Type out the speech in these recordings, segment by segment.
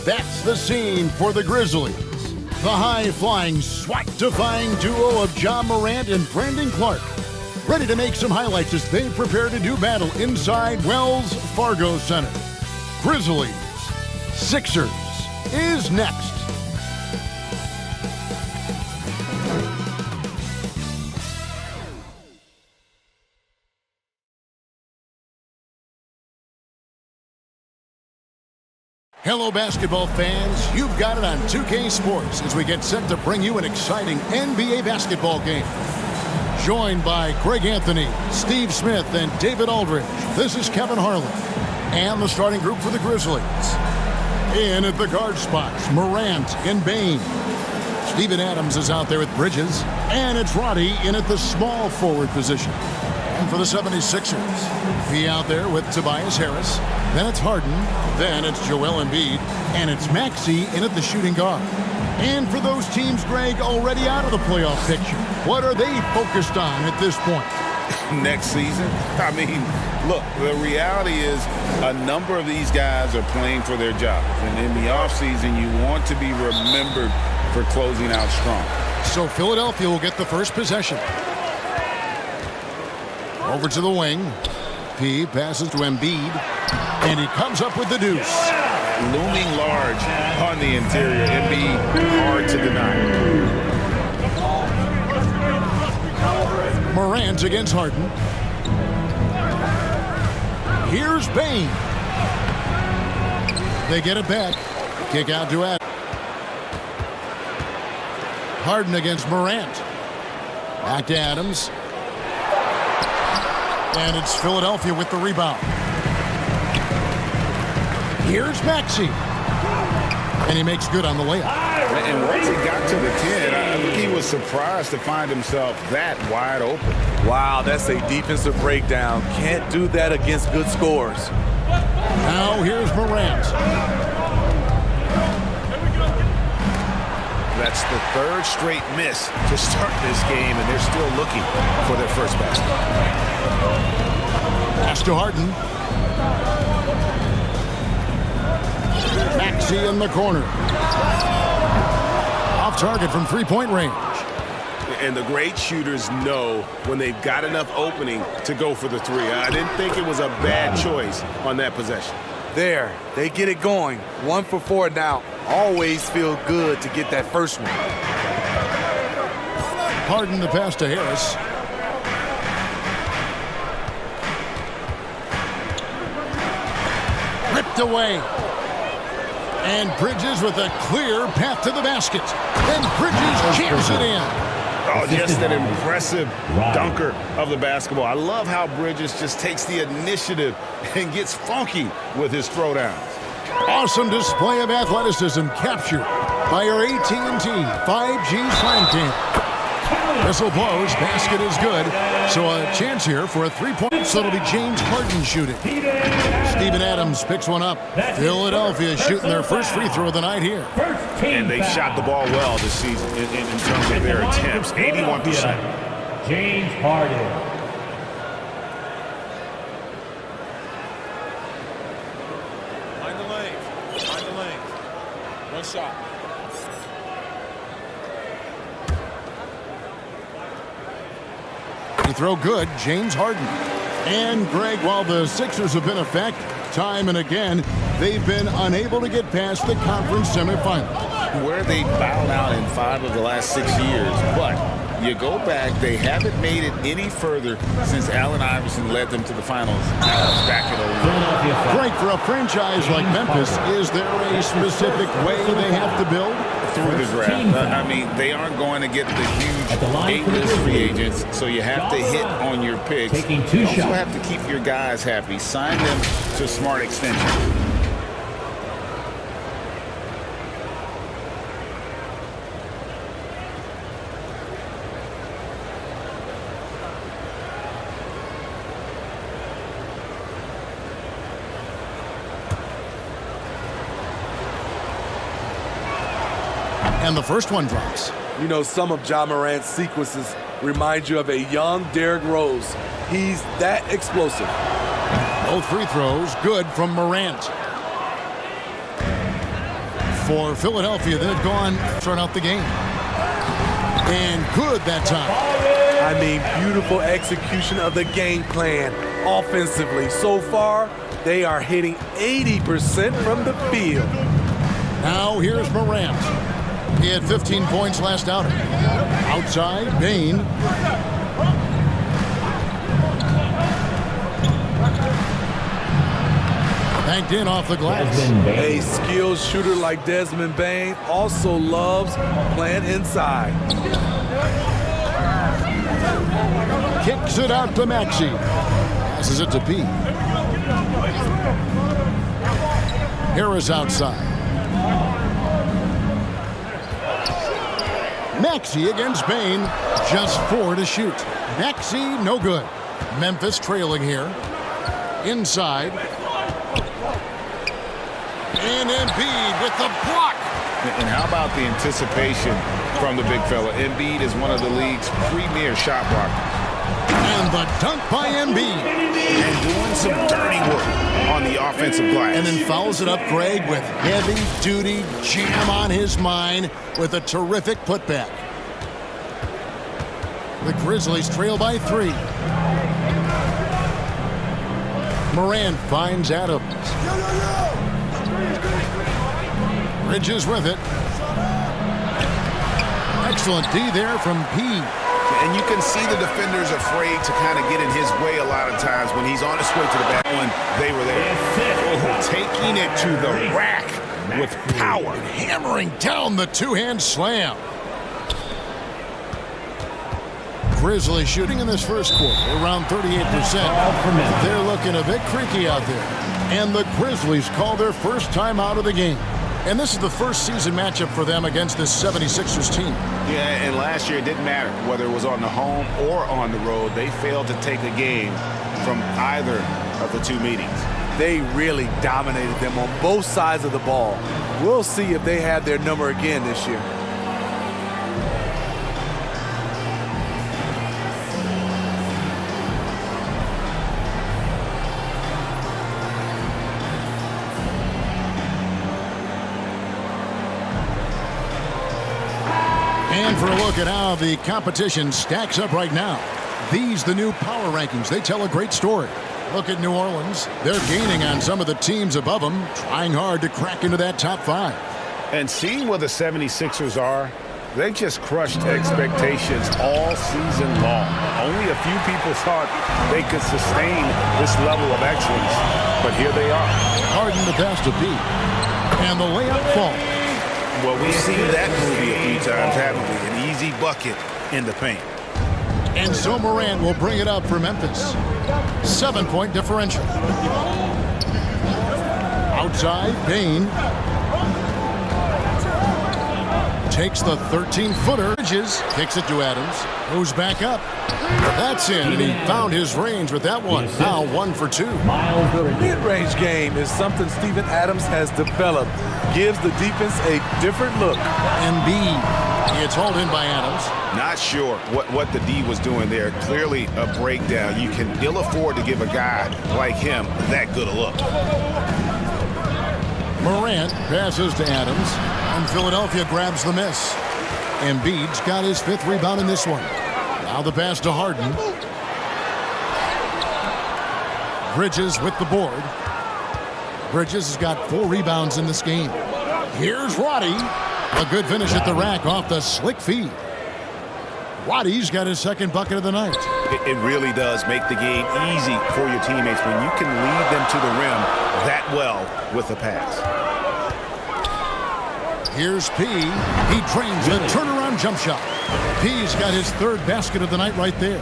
That's the scene for the Grizzlies. The high-flying, SWAT-defying duo of Ja Morant and Brandon Clark, ready to make some highlights as they prepare to do battle inside Wells Fargo Center. Grizzlies, Sixers is next. Hello, basketball fans. You've got it on 2K Sports as we get set to bring you an exciting NBA basketball game. Joined by Greg Anthony, Steve Smith, and David Aldridge, this is Kevin Harlan. And the starting group for the Grizzlies. In at the guard spots, Morant and Bain. Steven Adams is out there with Bridges. And it's Roddy in at the small forward position. And for the 76ers, be out there with Tobias Harris. Then it's Harden. Then it's Joel Embiid. And it's Maxey in at the shooting guard. And for those teams, Greg, already out of the playoff picture, what are they focused on at this point? Next season? I mean, look, the reality is a number of these guys are playing for their jobs. And in the offseason, you want to be remembered for closing out strong. So Philadelphia will get the first possession. Over to the wing. P passes to Embiid. And he comes up with the deuce. Looming large on the interior. Embiid, hard to deny. Morant against Harden. Here's Bain. They get it back. Kick out to Adams. Harden against Morant. Back to Adams. And it's Philadelphia with the rebound. Here's Maxey. And he makes good on the layup. And once he got to the 10, I think he was surprised to find himself that wide open. Wow, that's a defensive breakdown. Can't do that against good scores. Now here's Morant. That's the third straight miss to start this game, and they're still looking for their first basket. Pass to Harden. Maxey in the corner. Off target from three-point range. And the great shooters know when they've got enough opening to go for the three. I didn't think it was a bad choice on that possession. There, they get it going. 1 for 4 now. Always feel good to get that first one. Harden the pass to Harris. Ripped away. And Bridges with a clear path to the basket. And Bridges jams it in. Oh, just an impressive dunker of the basketball. I love how Bridges just takes the initiative and gets funky with his throwdowns. Awesome display of athleticism captured by our AT&T 5G Slam Cam. Whistle blows, basket is good. So a chance here for a three-point. So it'll be James Harden shooting. Steven Adams picks one up. Philadelphia shooting their first free throw of the night here. And they shot the ball well this season in terms of their attempts. 81%. James Harden. Behind the lanes. Behind the lanes. One shot. He throw good, James Harden. And Greg, while the Sixers have been effective time and again, they've been unable to get past the conference semifinal. Where they bowed out in 5 of the last 6 years, but you go back, they haven't made it any further since Allen Iverson led them to the finals back in 2001. Greg, for a franchise like Memphis, is there a specific way they have to build? Through the draft. I mean, they aren't going to get the huge A-list free agents, so you have to hit on your picks. You also have to keep your guys happy. Sign them to smart extensions. And the first one drops. You know, some of Ja Morant's sequences remind you of a young Derrick Rose. He's that explosive. Both free throws good from Morant. For Philadelphia, they've gone start out the game. And good that time. I mean, beautiful execution of the game plan offensively. So far, they are hitting 80% from the field. Now here's Morant. He had 15 points last outing. Outside, Bain. Banked in off the glass. A skilled shooter like Desmond Bain also loves playing inside. Kicks it out to Maxey. Passes it to P. Harris outside. Maxey against Bain. Just 4 to shoot. Maxey, no good. Memphis trailing here. Inside. And Embiid with the block. And how about the anticipation from the big fella? Embiid is one of the league's premier shot blockers. And the dunk by Embiid. And doing some dirty work on the offensive glass. And then fouls it up Greg with heavy-duty jam on his mind with a terrific putback. The Grizzlies trail by 3. Morant finds Adams. Bridges with it. Excellent D there from P. And you can see the defenders afraid to kind of get in his way a lot of times when he's on his way to the back when they were there. Oh, taking it to the rack with power. Hammering down the two-hand slam. Grizzlies shooting in this first quarter around 38%. They're looking a bit creaky out there. And the Grizzlies call their first time out of the game. And this is the first season matchup for them against this 76ers team. Yeah, and last year it didn't matter whether it was on the home or on the road. They failed to take a game from either of the two meetings. They really dominated them on both sides of the ball. We'll see if they have their number again this year. And for a look at how the competition stacks up right now. These, the new power rankings, they tell a great story. Look at New Orleans. They're gaining on some of the teams above them, trying hard to crack into that top 5. And seeing where the 76ers are, they just crushed expectations all season long. Only a few people thought they could sustain this level of excellence, but here they are. Harden the pass to P. And the layup falls. Well, we've seen that movie a few times, haven't we? An easy bucket in the paint. And so Morant will bring it up for Memphis. 7-point differential. Outside, Bain. Takes the 13-footer. Kicks it to Adams. Goes back up. That's in, and he found his range with that one. Now 1 for 2. The mid-range game is something Steven Adams has developed. Gives the defense a different look. Embiid. It's hauled in by Adams. Not sure what the D was doing there. Clearly a breakdown. You can ill afford to give a guy like him that good a look. Morant passes to Adams, and Philadelphia grabs the miss. Embiid's got his 5th rebound in this one. Now the pass to Harden. Bridges with the board. Bridges has got 4 rebounds in this game. Here's Roddy. A good finish at the rack off the slick feed. Roddy's got his 2nd bucket of the night. It really does make the game easy for your teammates when you can lead them to the rim that well with the pass. Here's P. He trains a turnaround jump shot. P's got his 3rd basket of the night right there.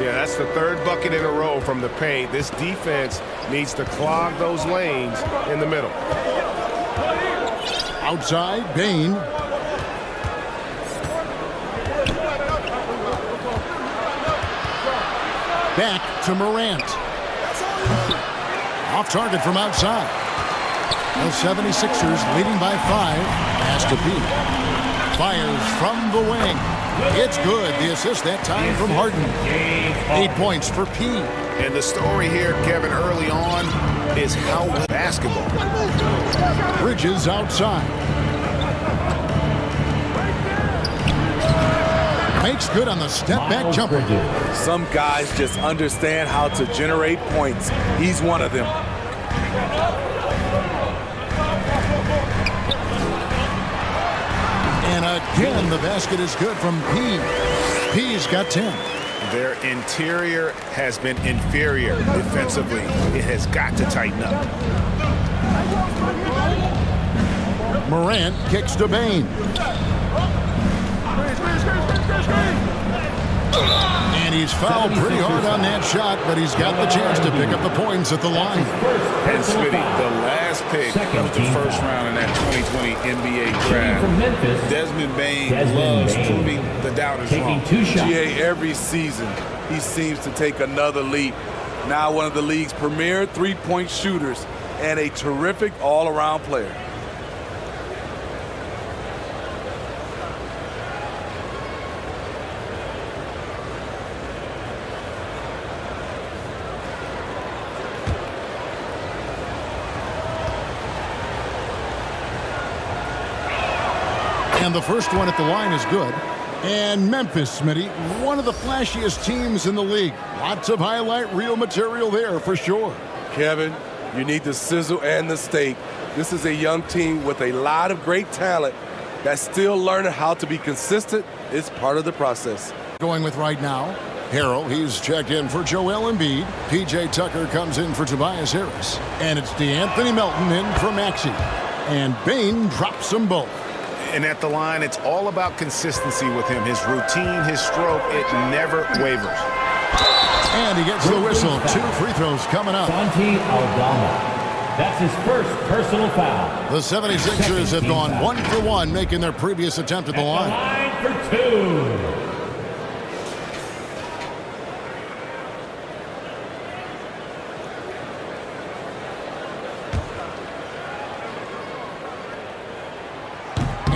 Yeah, that's the 3rd bucket in a row from the paint. This defense needs to clog those lanes in the middle. Outside, Bain. Back to Morant. Off target from outside. The 76ers leading by 5. Pass to P. Fires from the wing. It's good. The assist that time from Harden. 8 points for P. And the story here, Kevin, early on is how basketball. Bridges outside. makes good on the step-back jumper. Some guys just understand how to generate points. He's one of them. And again, the basket is good from P. P's got 10. Their interior has been inferior defensively. It has got to tighten up. Morant kicks to Bain. And he's fouled pretty hard on that shot, but he's got the chance to pick up the points at the line. And Smitty, the last pick of the first round in that 2020 NBA draft, Desmond Bain loves proving the doubters wrong. GA, every season, he seems to take another leap. Now one of the league's premier three-point shooters and a terrific all-around player. And the first one at the line is good. And Memphis, Smitty, one of the flashiest teams in the league. Lots of highlight reel material there for sure. Kevin, you need the sizzle and the steak. This is a young team with a lot of great talent that's still learning how to be consistent. It's part of the process. Going with right now, Harrell, he's checked in for Joel Embiid. P.J. Tucker comes in for Tobias Harris. And it's DeAnthony Melton in for Maxey. And Bain drops them both. And at the line, it's all about consistency with him. His routine, his stroke, it never wavers. And he gets the whistle. 2 free throws coming up. Santi Aldama. That's his first personal foul. The 76ers have gone 1 for 1, making their previous attempt at the line. Line for 2.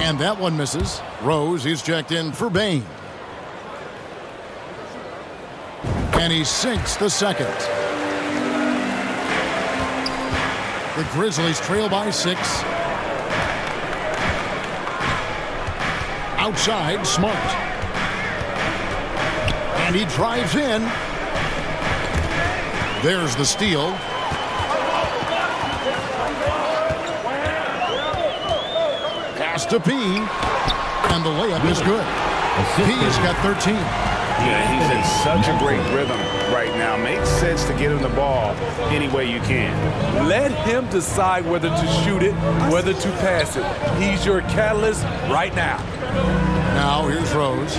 And that one misses. Rose, he's checked in for Bain. And he sinks the second. The Grizzlies trail by 6. Outside, Smart. And he drives in. There's the steal. Pass to P. And the layup is good. P's got 13. Yeah, he's in such a great rhythm right now. Makes sense to get him the ball any way you can. Let him decide whether to shoot it, whether to pass it. He's your catalyst right now. Now here's Rose.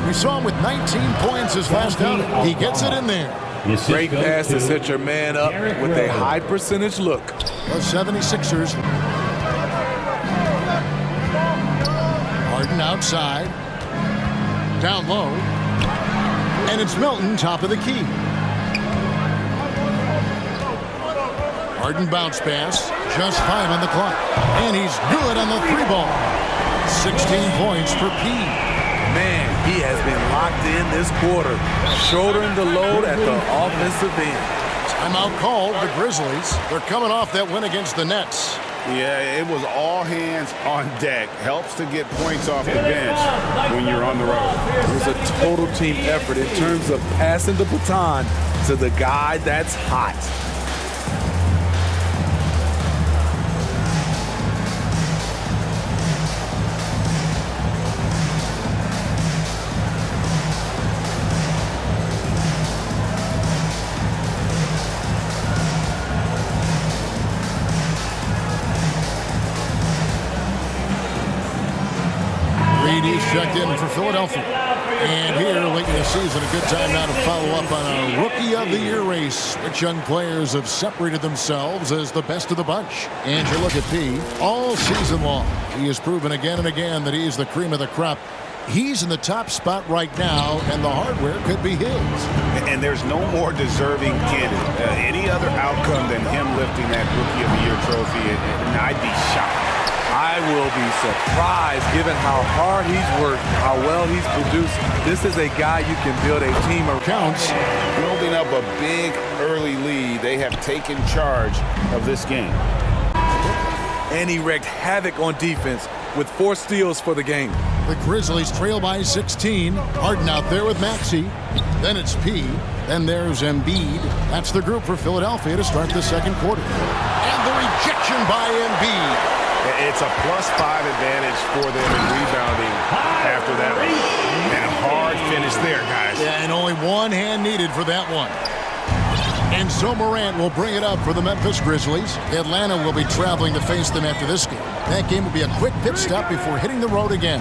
We saw him with 19 points his last outing. He gets it in there. Great pass to set your man up with a high percentage look. The 76ers. Harden outside. Down low. And it's Melton, top of the key. Harden bounce pass. Just 5 on the clock. And he's good on the 3 ball. 16 points for P. Man, he has been locked in this quarter, shouldering the load at the offensive end. Timeout called. The Grizzlies. They're coming off that win against the Nets. Yeah, it was all hands on deck. Helps to get points off the bench when you're on the road. It was a total team effort in terms of passing the baton to the guy that's hot. Checked in for Philadelphia. And here, late in the season, a good time now to follow up on a Rookie of the Year race. Which young players have separated themselves as the best of the bunch? And you look at P. All season long, he has proven again and again that he's the cream of the crop. He's in the top spot right now, and the hardware could be his. And there's no more deserving candidate. Any other outcome than him lifting that Rookie of the Year trophy, and I'd be shocked. I will be surprised given how hard he's worked, how well he's produced. This is a guy you can build a team around. Counts. Building up a big early lead, they have taken charge of this game. And he wreaked havoc on defense, with 4 steals for the game. The Grizzlies trail by 16. Harden out there with Maxey. Then it's P. Then there's Embiid. That's the group for Philadelphia to start the second quarter. And the rejection by Embiid. It's a +5 advantage for them in rebounding after that one. And a hard finish there, guys. Yeah, and only one hand needed for that one. And so Morant will bring it up for the Memphis Grizzlies. Atlanta will be traveling to face them after this game. That game will be a quick pit stop before hitting the road again.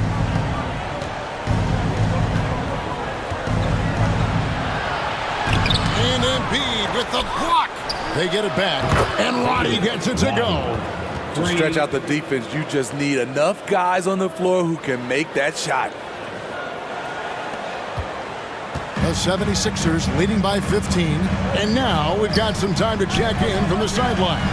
And Embiid with the block. They get it back, and Roddy gets it to go. To stretch out the defense, you just need enough guys on the floor who can make that shot. The 76ers leading by 15. And now we've got some time to check in from the sidelines.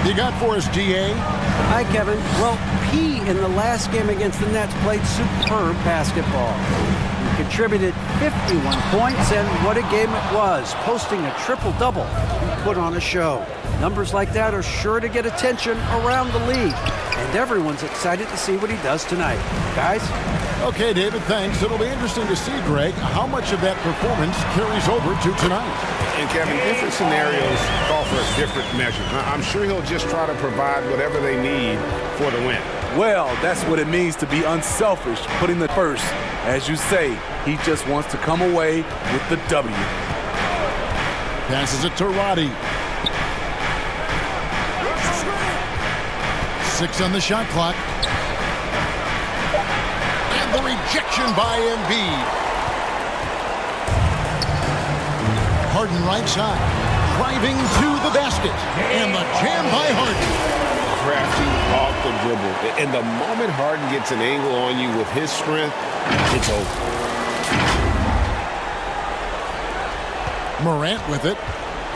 You got for us, GA? Hi, Kevin. Well, P in the last game against the Nets played superb basketball. He contributed 51 points, and what a game it was, posting a triple-double. He put on a show. Numbers like that are sure to get attention around the league, and everyone's excited to see what he does tonight. Guys? Okay, David, thanks. It'll be interesting to see, Greg, how much of that performance carries over to tonight. And, Kevin, different scenarios call for a different measure. I'm sure he'll just try to provide whatever they need for the win. Well, that's what it means to be unselfish, putting the first. As you say, he just wants to come away with the W. Passes it to Roddy. 6 on the shot clock. And the rejection by Embiid. Harden right side. Driving to the basket. And the jam by Harden. Crafty off the dribble. And the moment Harden gets an angle on you with his strength, it's over. Morant with it.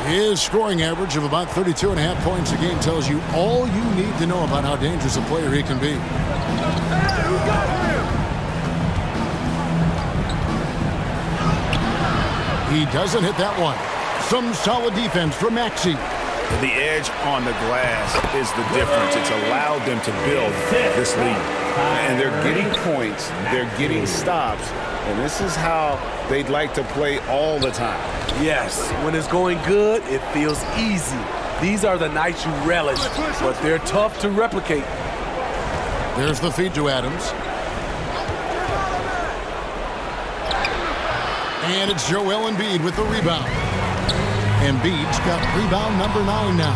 His scoring average of about 32.5 points a game tells you all you need to know about how dangerous a player he can be. He doesn't hit that one. Some solid defense from Maxey. The edge on the glass is the difference. It's allowed them to build this lead. And they're getting points. They're getting stops. And this is how they'd like to play all the time. Yes, when it's going good, it feels easy. These are the nights you relish, but they're tough to replicate. There's the feed to Adams. And it's Joel Embiid with the rebound. Embiid's got rebound number 9 now.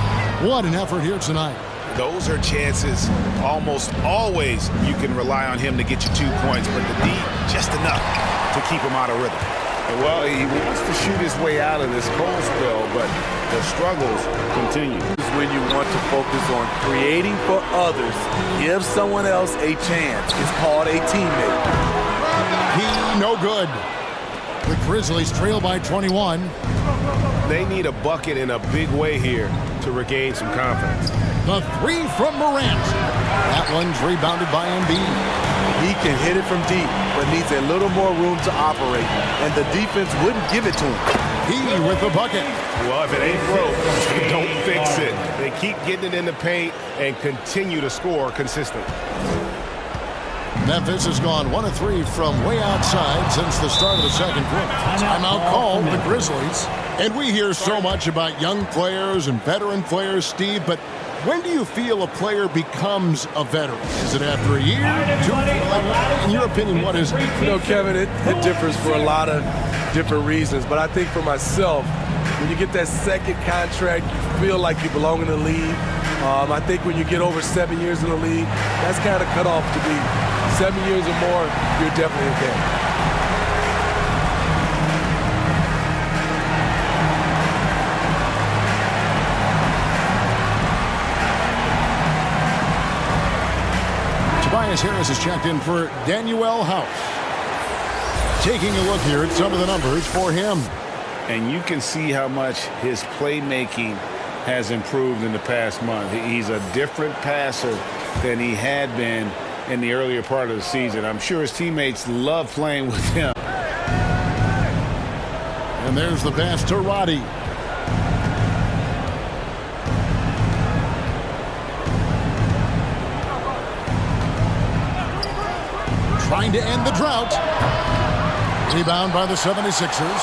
What an effort here tonight. Those are chances almost always you can rely on him to get you 2 points, but the D, just enough to keep him out of rhythm. Well, he wants to shoot his way out of this cold spell, but the struggles continue. This is when you want to focus on creating for others. Give someone else a chance. It's called a teammate. He no good. The Grizzlies trail by 21. They need a bucket in a big way here to regain some confidence. The 3 from Morant. That one's rebounded by Embiid. He can hit it from deep, but needs a little more room to operate, and the defense wouldn't give it to him. He with the bucket. Well, if it ain't broke, don't fix it. They keep getting it in the paint and continue to score consistently. Memphis has gone 1 of 3 from way outside since the start of the second quarter. Timeout called the Grizzlies. And we hear so much about young players and veteran players, Steve, but when do you feel a player becomes a veteran? Is it after a year? 2? In your opinion, what is it? You know, Kevin, it differs for a lot of different reasons, but I think for myself, when you get that second contract, you feel like you belong in the league. I think when you get over 7 years in the league, that's kind of cut off to be 7 years or more, you're definitely okay. Tobias Harris is checked in for Daniel House. Taking a look here at some of the numbers for him. And you can see how much his playmaking has improved in the past month. He's a different passer than he had been in the earlier part of the season. I'm sure his teammates love playing with him. And there's the pass to Roddy. trying to end the drought. Rebound by the 76ers.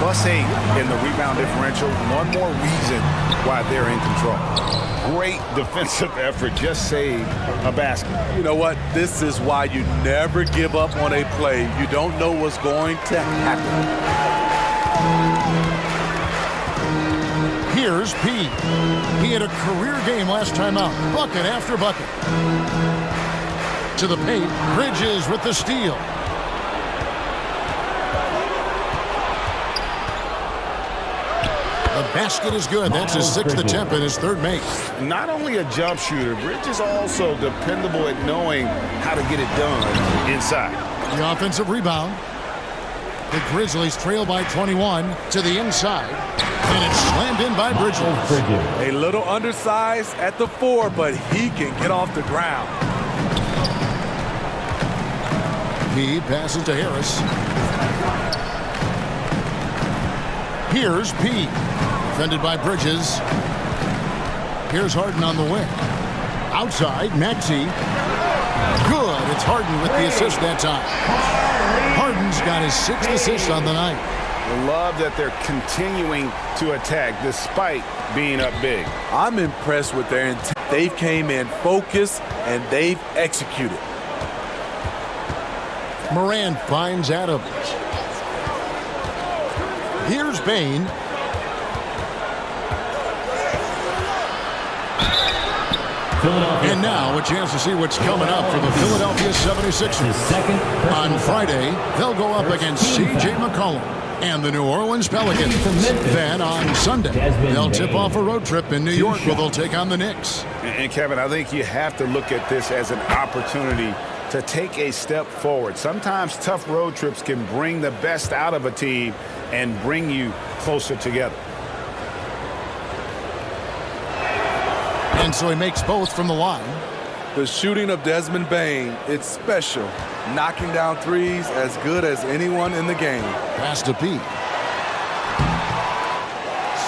+8 in the rebound differential. One more reason why they're in control. Great defensive effort. Just saved a basket. You know what? This is why you never give up on a play. You don't know what's going to happen. Here's P. He had a career game last time out. Bucket after bucket. To the paint. Bridges with the steal. The basket is good. That's his 6th attempt and his 3rd make. Not only a jump shooter, Bridges also dependable at knowing how to get it done inside. The offensive rebound. The Grizzlies trail by 21 to the inside. And it's slammed in by Bridges. A little undersized at the 4, but he can get off the ground. He passes to Harris. Here's P. Defended by Bridges. Here's Harden on the wing. Outside, Maxey. Good. It's Harden with the assist that time. Harden's got his 6th assist on the night. I love that they're continuing to attack despite being up big. I'm impressed with their intent. They've came in focused and they've executed. Morant finds Adams. Here's Bain. And now a chance to see what's coming up for the Philadelphia 76ers. On Friday, they'll go up against C.J. McCollum and the New Orleans Pelicans. Then on Sunday, they'll tip off a road trip in New York where they'll take on the Knicks. And Kevin, I think you have to look at this as an opportunity to take a step forward. Sometimes tough road trips can bring the best out of a team and bring you closer together. And so he makes both from the line. The shooting of Desmond Bain, it's special. Knocking down threes as good as anyone in the game. Pass to P.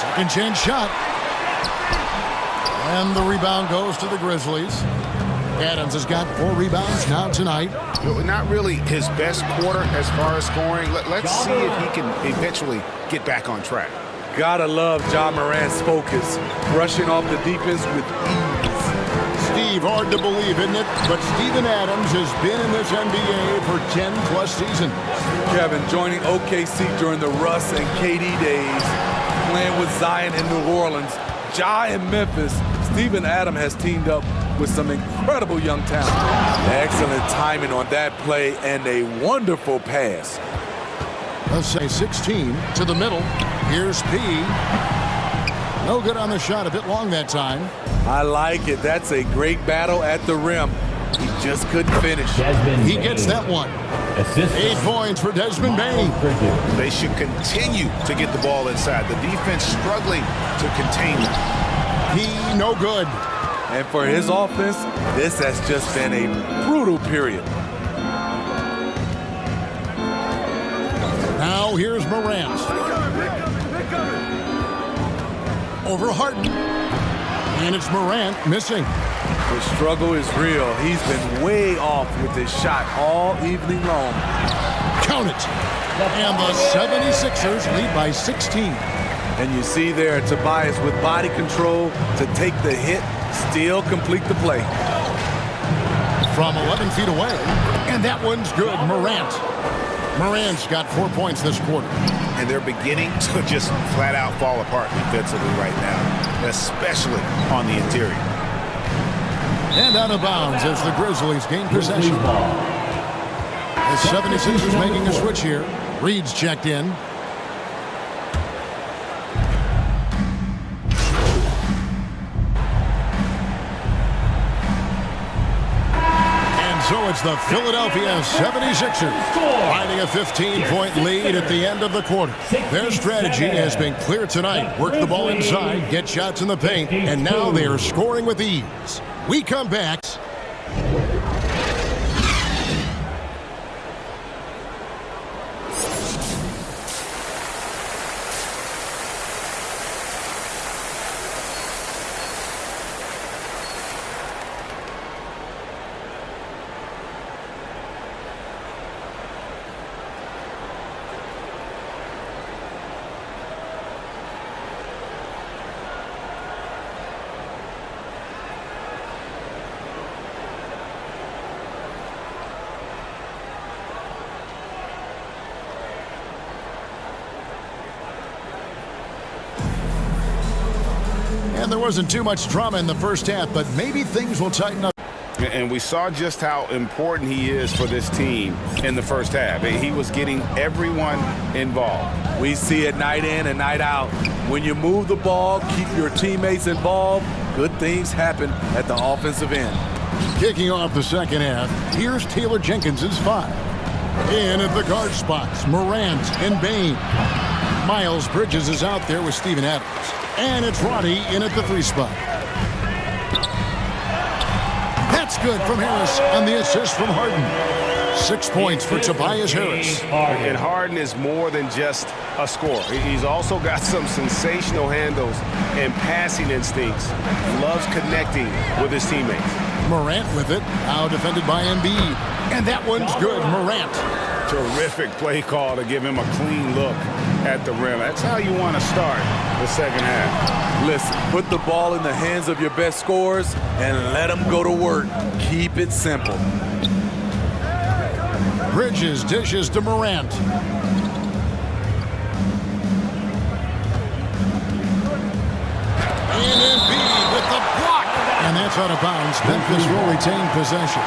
Second chance shot. And the rebound goes to the Grizzlies. Adams has got 4 rebounds now tonight. Not really his best quarter as far as scoring. Let's see if he can eventually get back on track. Gotta love Ja Morant's focus, brushing off the defense with ease. Steve, hard to believe, isn't it? But Steven Adams has been in this NBA for 10+ seasons. Kevin, joining OKC during the Russ and KD days, playing with Zion in New Orleans, Ja in Memphis, Steven Adams has teamed up with some incredible young talent. Excellent timing on that play and a wonderful pass. Let's say 16 to the middle. Here's P. No good on the shot. A bit long that time. I like it. That's a great battle at the rim. He just couldn't finish. He gets that one. 8 points for Desmond Bain. They should continue to get the ball inside. The defense struggling to contain them. He no good. And for his offense, this has just been a brutal period. Now here's Morant. Over Harden. And it's Morant missing. The struggle is real. He's been way off with his shot all evening long. Count it. And the 76ers lead by 16. And you see there Tobias with body control to take the hit, still complete the play. From 11 feet away. And that one's good. Morant's got 4 points this quarter. And they're beginning to just flat out fall apart defensively right now, especially on the interior. And out of bounds as the Grizzlies gain possession. The 76ers making a switch here. Reed's checked in. So it's the Philadelphia 76ers finding a 15-point lead at the end of the quarter. Their strategy has been clear tonight. Work the ball inside, get shots in the paint, and now they are scoring with ease. We come back. And there wasn't too much drama in the first half, but maybe things will tighten up. And we saw just how important he is for this team in the first half. He was getting everyone involved. We see it night in and night out. When you move the ball, keep your teammates involved, good things happen at the offensive end. Kicking off the second half, here's Taylor Jenkins's 5. In at the guard spots, Morant and Bain. Miles Bridges is out there with Steven Adams. And it's Roddy in at the 3 spot. That's good from Harris on the assist from Harden. 6 points for Tobias Harris. And Harden is more than just a scorer. He's also got some sensational handles and passing instincts. Loves connecting with his teammates. Morant with it, now defended by Embiid. And that one's good, Morant. Terrific play call to give him a clean look at the rim. That's how you want to start the second half. Listen, put the ball in the hands of your best scorers and let them go to work. Keep it simple. Bridges dishes to Morant. And Embiid with the block. And that's out of bounds. Memphis will retain possession.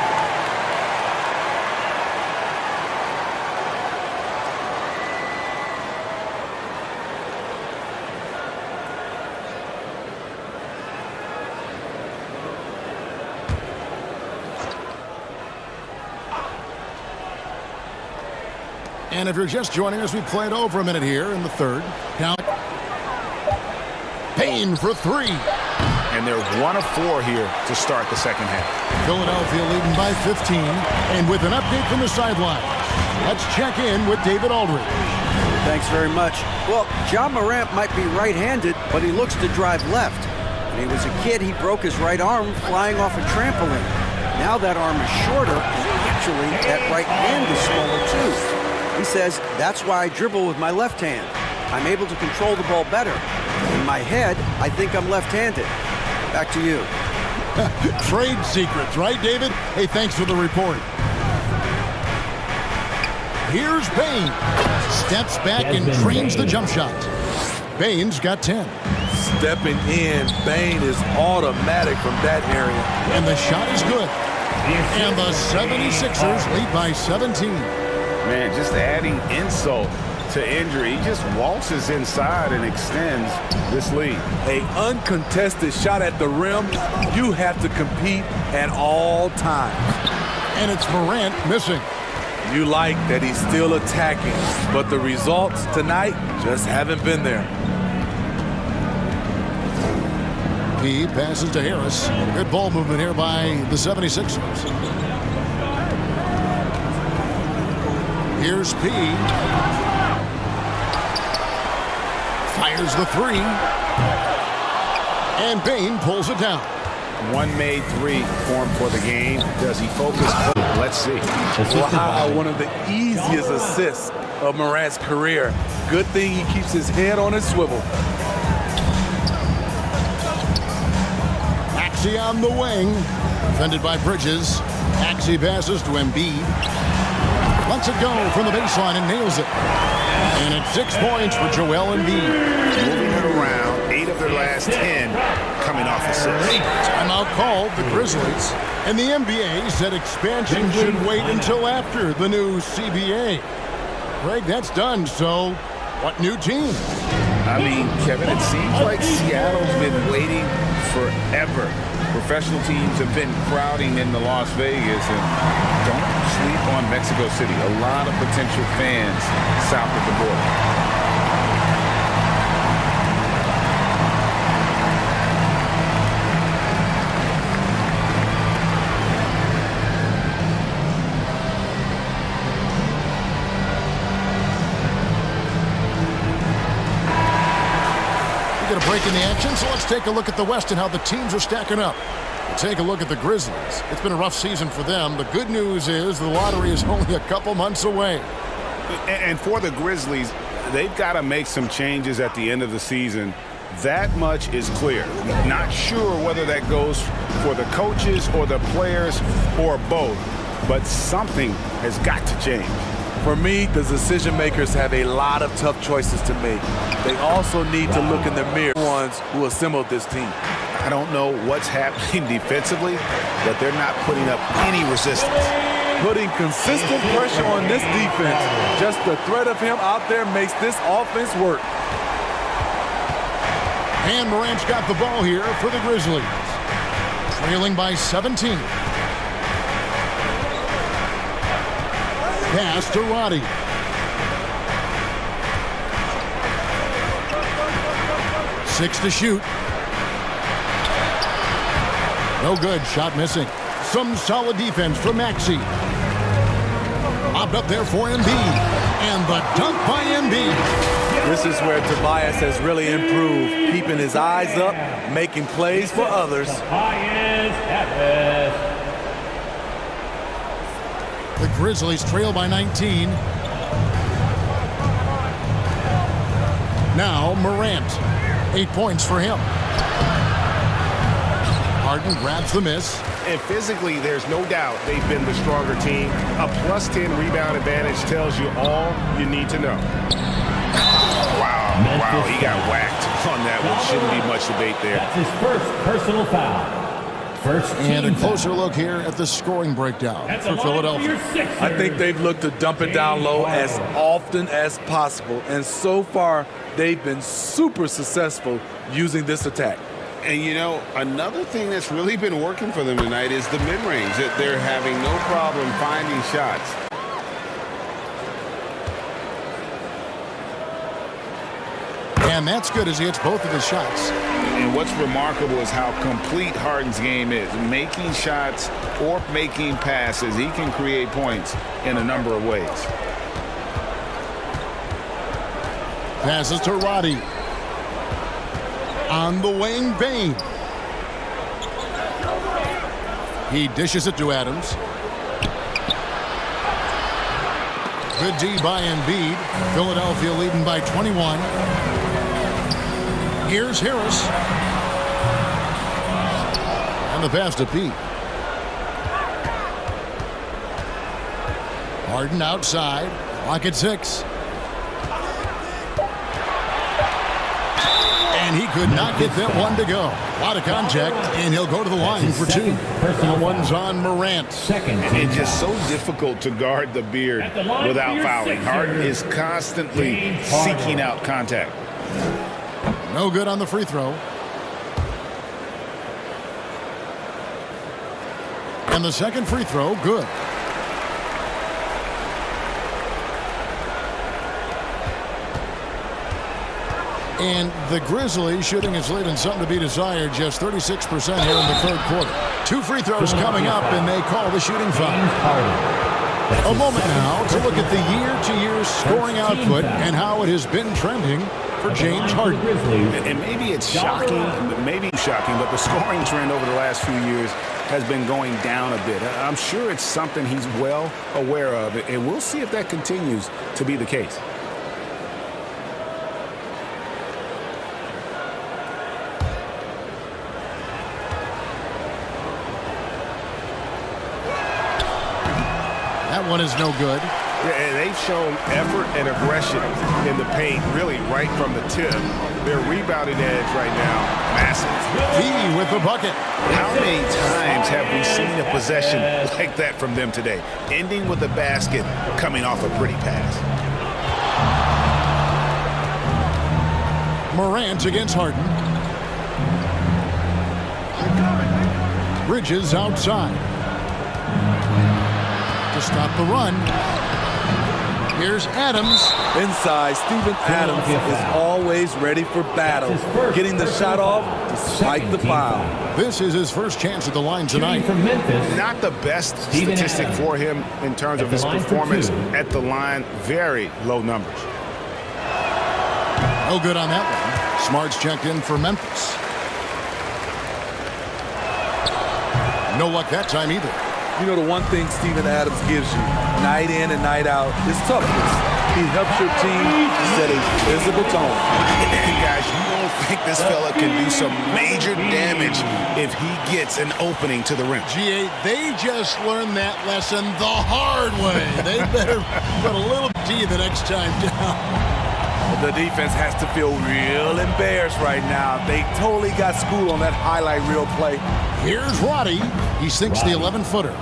And if you're just joining us, we played over a minute here in the third. Count. Payne for 3. And they're 1 of 4 here to start the second half. Philadelphia leading by 15. And with an update from the sidelines, let's check in with David Aldridge. Thanks very much. Well, Ja Morant might be right-handed, but he looks to drive left. When he was a kid, he broke his right arm flying off a trampoline. Now that arm is shorter, and actually that right hand is smaller too. He says, that's why I dribble with my left hand. I'm able to control the ball better. In my head, I think I'm left-handed. Back to you. Trade secrets, right, David? Hey, thanks for the report. Here's Bain. Steps back and trains the jump shot. Bain's got 10. Stepping in, Bain is automatic from that area. And the shot is good. And the 76ers lead by 17. Man, just adding insult to injury. He just waltzes inside and extends this lead. An uncontested shot at the rim, you have to compete at all times. And it's Morant missing. You like that he's still attacking, but the results tonight just haven't been there. He passes to Harris. Good ball movement here by the 76ers. Here's P. Fires the 3. And Bain pulls it down. One made 3 for him for the game. Does he focus? Let's see. Wow, one of the easiest assists of Morant's career. Good thing he keeps his head on his swivel. Axie on the wing. Defended by Bridges. Axie passes to Embiid. Lets it go from the baseline and nails it. And it's 6 points for Joel Embiid. Moving it around, 8 of their last 10 coming off assists. Timeout called the Grizzlies. And the NBA said expansion should wait until after the new CBA. Greg, that's done, so what new team? I mean, Kevin, it seems like Seattle's been waiting forever. Professional teams have been crowding into Las Vegas, and don't sleep on Mexico City. A lot of potential fans south of the border. Get a break in the action, so let's take a look at the West and how the teams are stacking up. We'll take a look at the Grizzlies. It's been a rough season for them. The good news is the lottery is only a couple months away. And for the Grizzlies, they've got to make some changes at the end of the season. That much is clear. Not sure whether that goes for the coaches or the players or both, but something has got to change. For me, the decision makers have a lot of tough choices to make. They also need to look in the mirror, ones who assembled this team. I don't know what's happening defensively, but they're not putting up any resistance. Putting consistent pressure on this defense. Just the threat of him out there makes this offense work. And Morant's got the ball here for the Grizzlies. Trailing by 17. Pass to Roddy. Six to shoot. No good. Shot missing. Some solid defense from Maxey. Lobbed up there for Embiid. And the dunk by Embiid. This is where Tobias has really improved, keeping his eyes up, making plays for others. The Grizzlies trail by 19. Now Morant. 8 points for him. Harden grabs the miss. And physically, there's no doubt they've been the stronger team. A plus 10 rebound advantage tells you all you need to know. Wow, he got whacked on that one. Shouldn't be much debate there. That's his first personal foul. And a closer look here at the scoring breakdown for Philadelphia. I think they've looked to dump it down low as often as possible. And so far, they've been super successful using this attack. And, you know, another thing that's really been working for them tonight is the mid-range. That they're having no problem finding shots. And that's good as he hits both of his shots. And what's remarkable is how complete Harden's game is. Making shots or making passes, he can create points in a number of ways. Passes to Roddy. On the wing, Bane. He dishes it to Adams. Good D by Embiid. Philadelphia leading by 21. Here's Harris. And the pass to Pete. Harden outside. Clock at 6. And he could not get that one to go. A lot of contact, and he'll go to the line for 2. That one's on Morant. And it's just so difficult to guard the beard without fouling. Harden is constantly seeking out contact. No good on the free throw. And the second free throw, good. And the Grizzlies shooting is leaving something to be desired. Just 36% here in the third quarter. 2 free throws coming up, and they call the shooting foul. A moment now to look at the year-to-year scoring output and how it has been trending for James Harden. And maybe it's shocking, but the scoring trend over the last few years has been going down a bit. I'm sure it's something he's well aware of, and we'll see if that continues to be the case. That one is no good. And they've shown effort and aggression in the paint, really right from the tip. Their rebounding edge right now, massive. V with the bucket. How many times have we seen a possession like that from them today? Ending with a basket, coming off a pretty pass. Morant against Harden. Bridges outside. To stop the run. Here's Adams. Inside, Steven Adams is always ready for battle. Getting the shot off despite the foul. This is his first chance at the line tonight. From Memphis. Not the best statistic for him in terms of his performance at the line. Very low numbers. No good on that one. Smart's checked in for Memphis. No luck that time either. You know, the one thing Steven Adams gives you, night in and night out, is toughness. He helps your team set a physical tone. And guys, you don't think this fella can do some major damage if he gets an opening to the rim. GA, they just learned that lesson the hard way. They better put a little D the next time down. The defense has to feel real embarrassed right now. They totally got schooled on that highlight reel play. Here's Roddy. He sinks the 11-footer.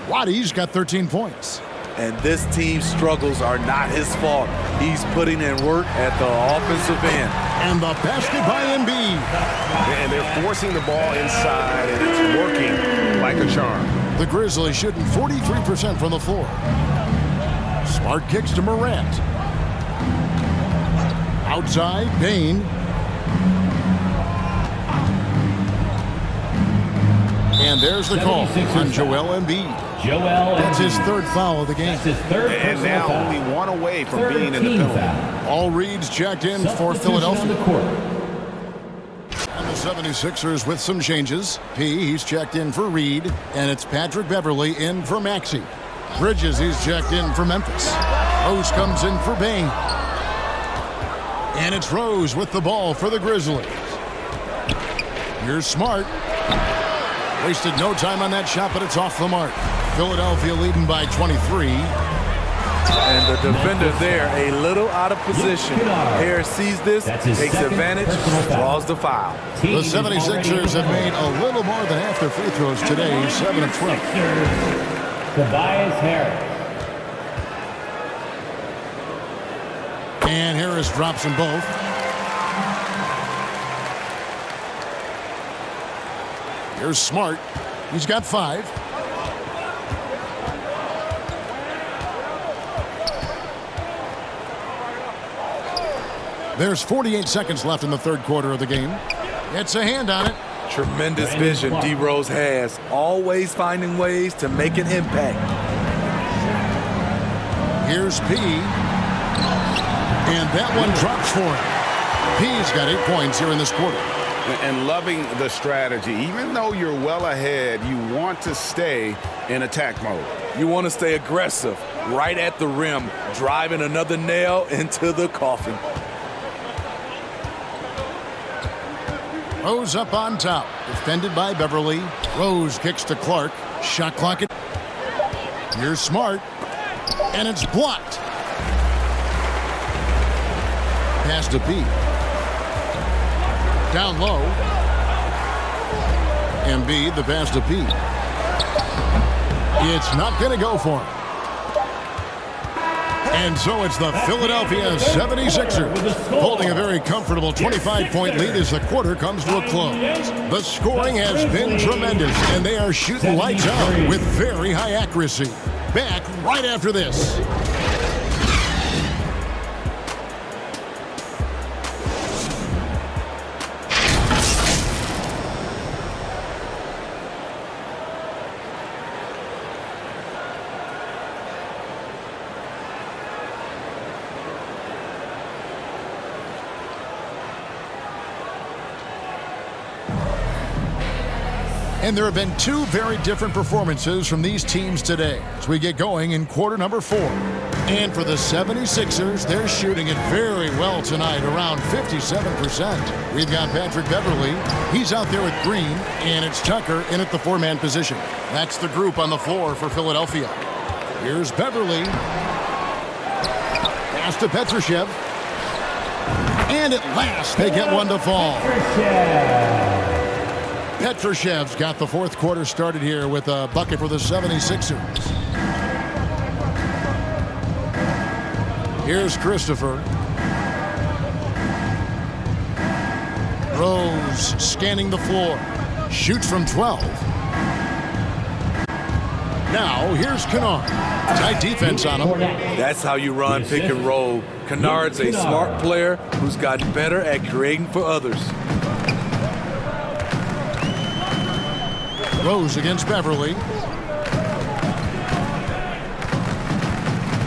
Roddy's got 13 points. And this team's struggles are not his fault. He's putting in work at the offensive end. And the basket by Embiid. And they're forcing the ball inside, and it's working like a charm. The Grizzlies shooting 43% from the floor. Smart kicks to Morant. Outside, Bain. And there's the call on Joel Embiid. That's his third foul of the game. That's his third And now foul. only one away from being in the Team penalty. foul. All reads checked in for Substitution Philadelphia. on the court. And the 76ers with some changes. He's checked in for Reed, and it's Patrick Beverley in for Maxey. Bridges, he's checked in for Memphis. Rose comes in for Bain. And it's Rose with the ball for the Grizzlies. Here's Smart. Wasted no time on that shot, but it's off the mark. Philadelphia leading by 23. And the defender there a little out of position. Harris sees this, takes advantage, draws the foul. The 76ers have made a little more than half their free throws today, 7 of 12. Tobias Harris. And Harris drops them both. Here's Smart. He's got 5. There's 48 seconds left in the third quarter of the game. It's a hand on it. Tremendous vision D. Rose has, always finding ways to make an impact. Here's P. And that one drops for him. P's got 8 points here in this quarter. And loving the strategy. Even though you're well ahead, you want to stay in attack mode. You want to stay aggressive, right at the rim, driving another nail into the coffin. Rose up on top. Defended by Beverly. Rose kicks to Clark. Shot clock it. Here's Smart. And it's blocked. Pass to B. Down low. Embiid, the pass to P. It's not going to go for him. And so it's the Philadelphia 76ers holding a very comfortable 25-point lead as the quarter comes to a close. The scoring has been tremendous, and they are shooting lights out with very high accuracy. Back right after this. And there have been 2 very different performances from these teams today as we get going in quarter number 4. And for the 76ers, they're shooting it very well tonight, around 57%. We've got Patrick Beverley. He's out there with Green, and it's Tucker in at the 4-man position. That's the group on the floor for Philadelphia. Here's Beverley. Pass to Petrushev. And at last, they get one to fall. Petrushev's got the fourth quarter started here with a bucket for the 76ers. Here's Christopher. Rose scanning the floor. Shoots from 12. Now here's Kennard. Tight defense on him. That's how you run pick and roll. Kennard's a smart player who's gotten better at creating for others. Rose against Beverly.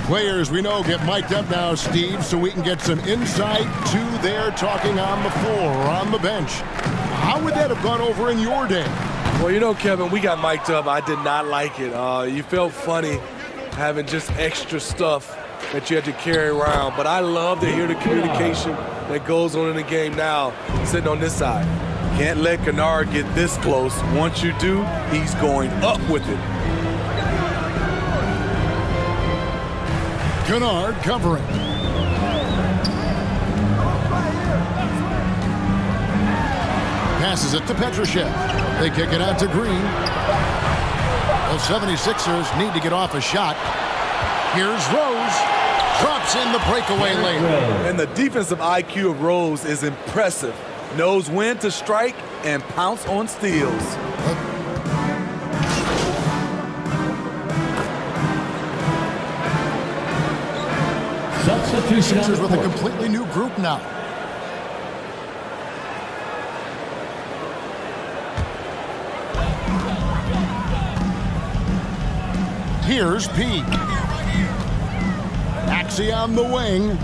Players we know get mic'd up now, Steve, so we can get some insight to their talking on the floor or on the bench. How would that have gone over in your day? Well, you know, Kevin, we got mic'd up. I did not like it. You felt funny having just extra stuff that you had to carry around. But I love to hear the communication that goes on in the game now, sitting on this side. Can't let Kennard get this close. Once you do, he's going up with it. Kennard covering. Passes it to Petrushev. They kick it out to Green. The 76ers need to get off a shot. Here's Rose. Drops in the breakaway lane. And the defensive IQ of Rose is impressive. Knows when to strike and pounce on steals. Substitution Sixers with a completely new group now. Here's P. Axie on the wing.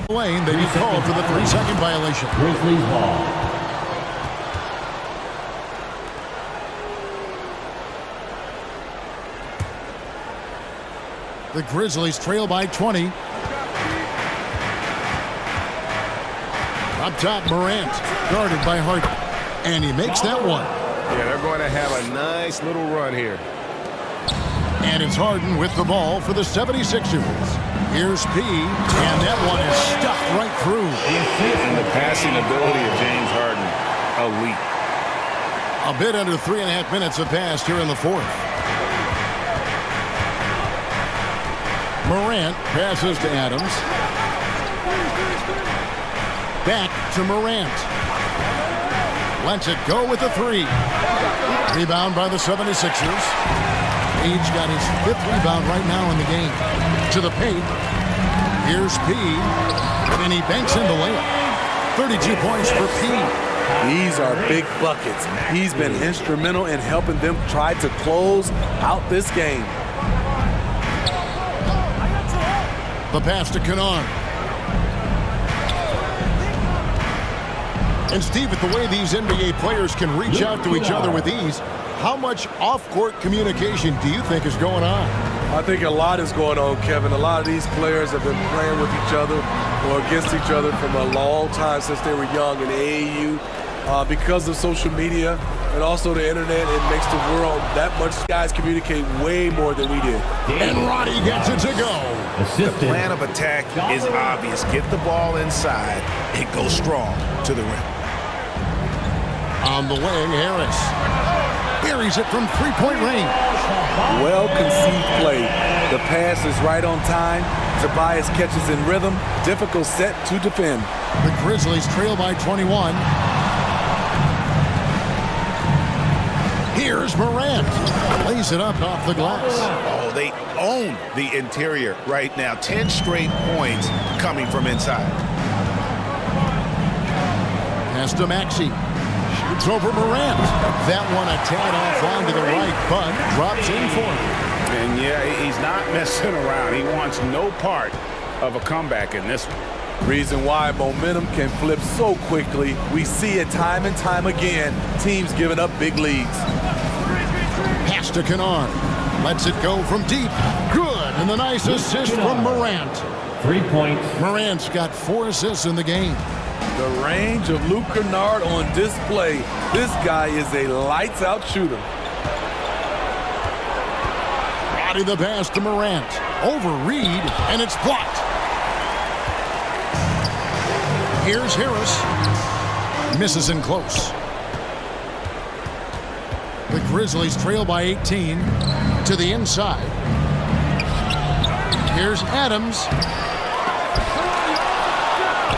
Lane, they be called for the 3-second violation. Grizzlies ball. The Grizzlies trail by 20. Up top, Morant, guarded by Hart. And he makes that one. Yeah, they're going to have a nice little run here. And it's Harden with the ball for the 76ers. Here's P, and that one is stuffed right through. And the passing ability of James Harden, elite. A bit under 3.5 minutes have passed here in the fourth. Morant passes to Adams. Back to Morant. Lets it go with the three. Rebound by the 76ers. Page got his 5th rebound right now in the game. To the paint. Here's P. And he banks in the layup. 32 points for P. These are big buckets. He's been instrumental in helping them try to close out this game. The pass to Kennard. And Steve, with the way these NBA players can reach out to each other with ease, how much off-court communication do you think is going on? I think a lot is going on, Kevin. A lot of these players have been playing with each other or against each other from a long time since they were young in AAU. Because of social media and also the internet, it makes the world that much guys communicate way more than we did. And Roddy gets it to go. The plan of attack is obvious. Get the ball inside and go strong to the rim. On the wing, Harris. Buries it from three-point range. Well-conceived play. The pass is right on time. Tobias catches in rhythm. Difficult set to defend. The Grizzlies trail by 21. Here's Morant. Lays it up off the glass. Oh, they own the interior right now. 10 straight points coming from inside. Pass to Maxey. Shoots over Morant. That one a tad off onto the right, but drops in for him. And yeah, he's not messing around. He wants no part of a comeback in this one. Reason why momentum can flip so quickly. We see it time and time again. Teams giving up big leads. Pass to Kennard. Lets it go from deep. Good. And the nice assist from Morant. 3 points. Morant's got 4 assists in the game. The range of Luke Kennard on display. This guy is a lights-out shooter. Body the pass to Morant. Over Reed, and it's blocked. Here's Harris. Misses in close. The Grizzlies trail by 18 to the inside. Here's Adams.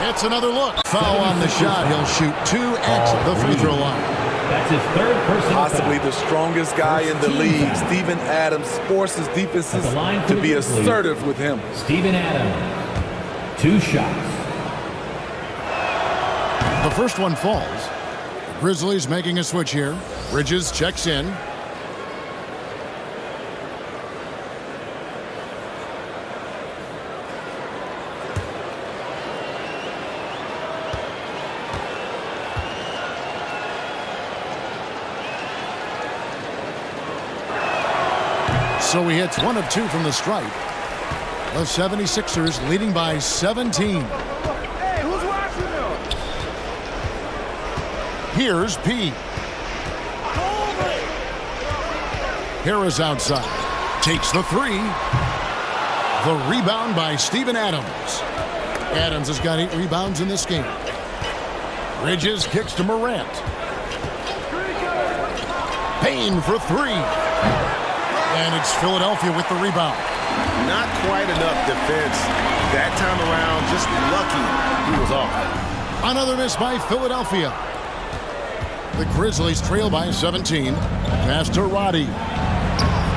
It's another look. Foul on the shot. He'll shoot 2 at the free throw line. That's his 3rd personal Possibly foul. the strongest guy in the league. Steven Adams forces defenses to be assertive with him. Steven Adams. 2 shots. The first one falls. The Grizzlies making a switch here. Bridges checks in. So he hits 1 of 2 from the stripe. The 76ers leading by 17. Hey, who's watching them? Here's P. Harris outside. Takes the 3. The rebound by Steven Adams. Adams has got 8 rebounds in this game. Bridges kicks to Morant. Payne for 3. And it's Philadelphia with the rebound. Not quite enough defense that time around. Just lucky he was off. Another miss by Philadelphia. The Grizzlies trail by 17. Pass to Roddy.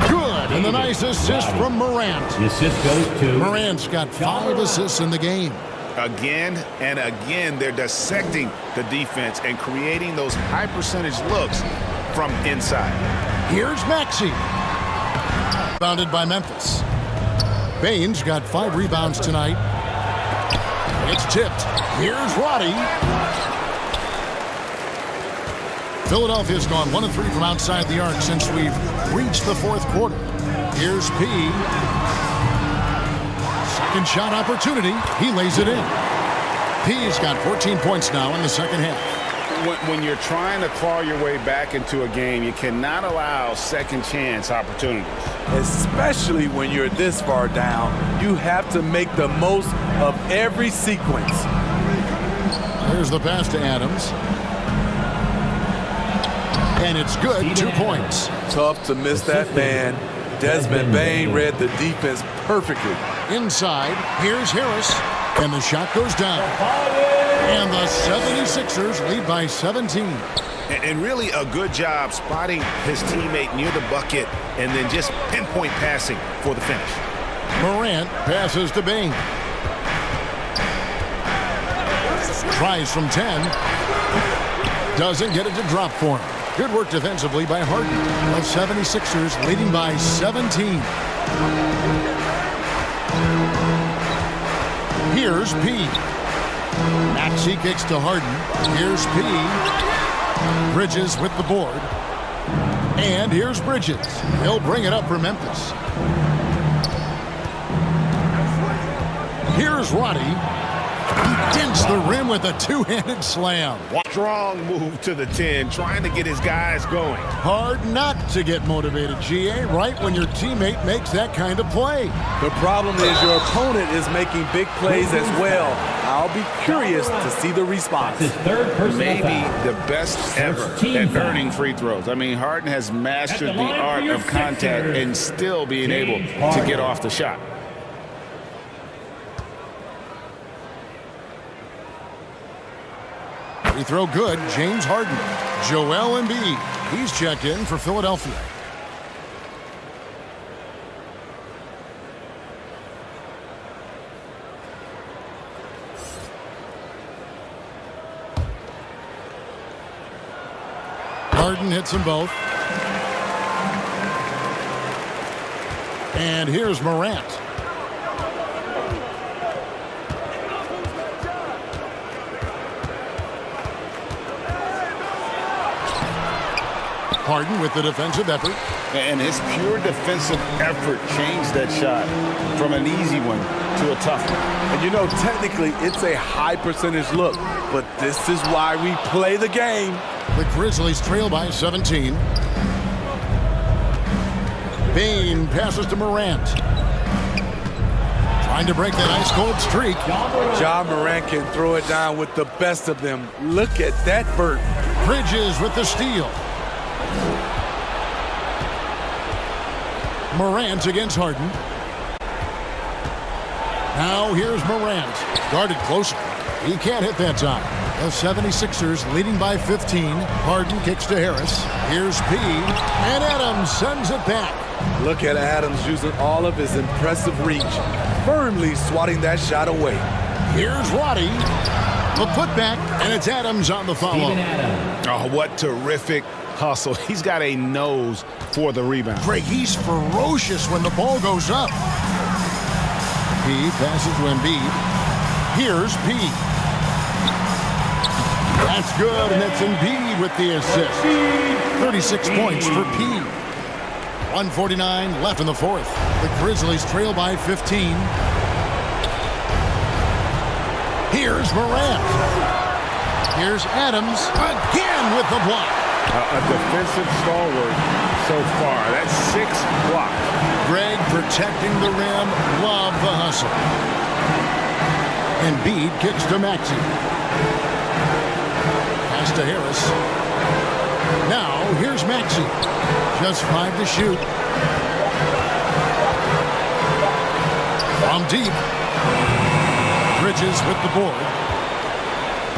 Good. And the nice assist from Morant. The assist goes to Morant's got 5 assists in the game. Again and again, they're dissecting the defense and creating those high percentage looks from inside. Here's Maxey. Bounded by Memphis. Baines got 5 rebounds tonight. It's tipped. Here's Roddy. Philadelphia's gone 1 of 3 from outside the arc since we've reached the 4th quarter. Here's P. Second shot opportunity. He lays it in. P's got 14 points now in the second half. When you're trying to claw your way back into a game, you cannot allow second chance opportunities. Especially when you're this far down, you have to make the most of every sequence. There's the pass to Adams. And it's good. 2 points. Tough to miss that man. Desmond Bain read the defense perfectly. Inside, here's Harris. And the shot goes down. And the 76ers lead by 17. And really a good job spotting his teammate near the bucket and then just pinpoint passing for the finish. Morant passes to Bain. Tries from 10. Doesn't get it to drop for him. Good work defensively by Harden. The 76ers leading by 17. Here's P. Maxey kicks to Harden. Here's P. Bridges with the board. And here's Bridges. He'll bring it up for Memphis. Here's Roddy. He dents the rim with a 2-handed slam. Strong move to the 10, trying to get his guys going. Hard not to get motivated, GA, right when your teammate makes that kind of play. The problem is your opponent is making big plays as well. I'll be curious to see the response. His third personal Maybe foul. the best ever at earning free throws. I mean, Harden has mastered the art of contact and still being able to get off the shot. Free throw good, James Harden. Joel Embiid. He's checked in for Philadelphia. Harden hits them both. And here's Morant. Harden with the defensive effort. And his pure defensive effort changed that shot from an easy one to a tough one. And you know, technically, it's a high percentage look, but this is why we play the game. The Grizzlies trail by 17. Bain passes to Morant. Trying to break that ice-cold streak. Ja Morant can throw it down with the best of them. Look at that vert. Bridges with the steal. Morant against Harden. Now here's Morant. Guarded closer. He can't hit that time. The 76ers leading by 15. Harden kicks to Harris. Here's P. And Adams sends it back. Look at Adams using all of his impressive reach, firmly swatting that shot away. Here's Roddy. The putback, and it's Adams on the follow. Oh, what terrific hustle. He's got a nose for the rebound. Greg, he's ferocious when the ball goes up. P passes to Embiid. Here's P. That's good, and it's Embiid with the assist. 36 points for P. 1:49 left in the fourth. The Grizzlies trail by 15. Here's Morant. Here's Adams again with the block. A defensive stalwart so far. That's 6 blocks. Greg protecting the rim. Love the hustle. Embiid kicks to Maxey. Pass to Harris. Now here's Maxey. Just 5 to shoot. From deep. Bridges with the board.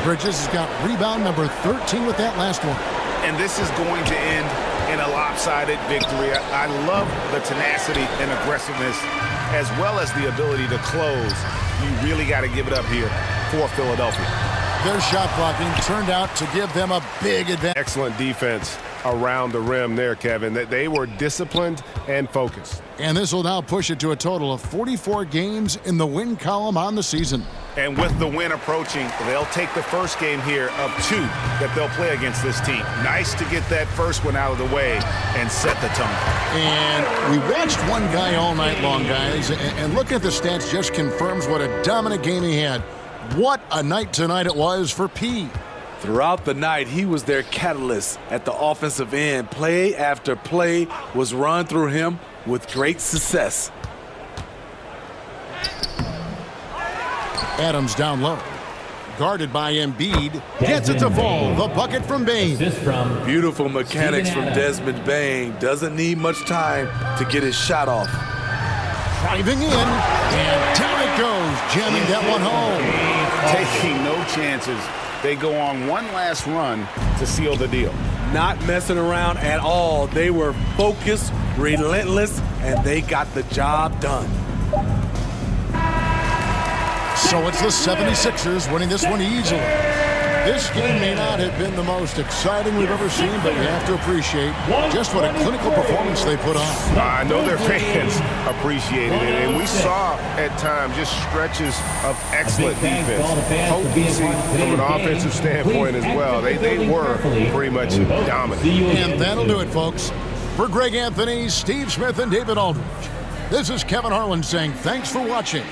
Bridges has got rebound number 13 with that last one. And this is going to end in a lopsided victory. I love the tenacity and aggressiveness as well as the ability to close. You really got to give it up here for Philadelphia. Their shot blocking turned out to give them a big advantage. Excellent defense around the rim there, Kevin. That they were disciplined and focused. And this will now push it to a total of 44 games in the win column on the season. And with the win approaching, they'll take the first game here of 2 that they'll play against this team. Nice to get that first one out of the way and set the tone. And we watched one guy all night long, guys, and look at the stats just confirms what a dominant game he had. What a night tonight it was for P. Throughout the night, he was their catalyst at the offensive end. Play after play was run through him with great success. Adams down low. Guarded by Embiid. Gets it to fall. The bucket from Bain. Beautiful mechanics from Desmond Bain. Doesn't need much time to get his shot off. Driving in. And down it goes. Jamming that one home. Taking no chances. They go on one last run to seal the deal. Not messing around at all. They were focused, relentless, and they got the job done. So it's the 76ers winning this one easily. This game may not have been the most exciting we've ever seen, but you have to appreciate just what a clinical performance they put on. I know their fans appreciated it, and we saw at times just stretches of excellent defense. Potency from an offensive standpoint as well. They were pretty much dominant. And that'll do it, folks. For Greg Anthony, Steve Smith, and David Aldridge, this is Kevin Harlan saying thanks for watching.